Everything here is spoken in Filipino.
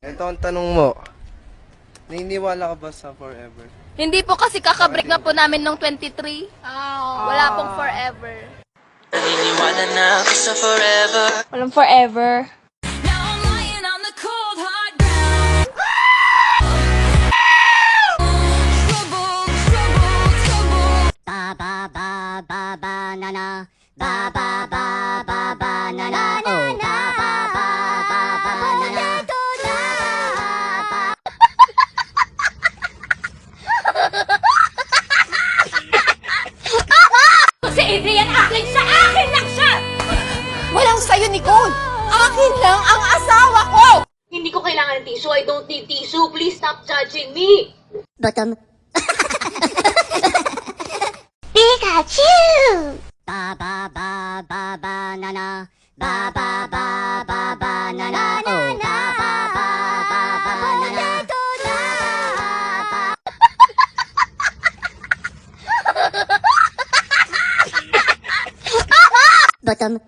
Ito ang tanong mo. Naniniwala ka ba sa forever? Hindi po kasi kakabreak na po namin nung 23. Wala pong forever. Naniniwala na ako sa forever. Walang forever. Banana, ba banana, oh banana. Si Adrian, akin siya! Akin lang siya! Walang sayo, Nicole! Akin lang ang asawa ko! Hindi ko kailangan ng tissue. I don't need tissue. Please stop judging me. Bottom. Pikachu! Banana, ba banana, oh banana. Bottom.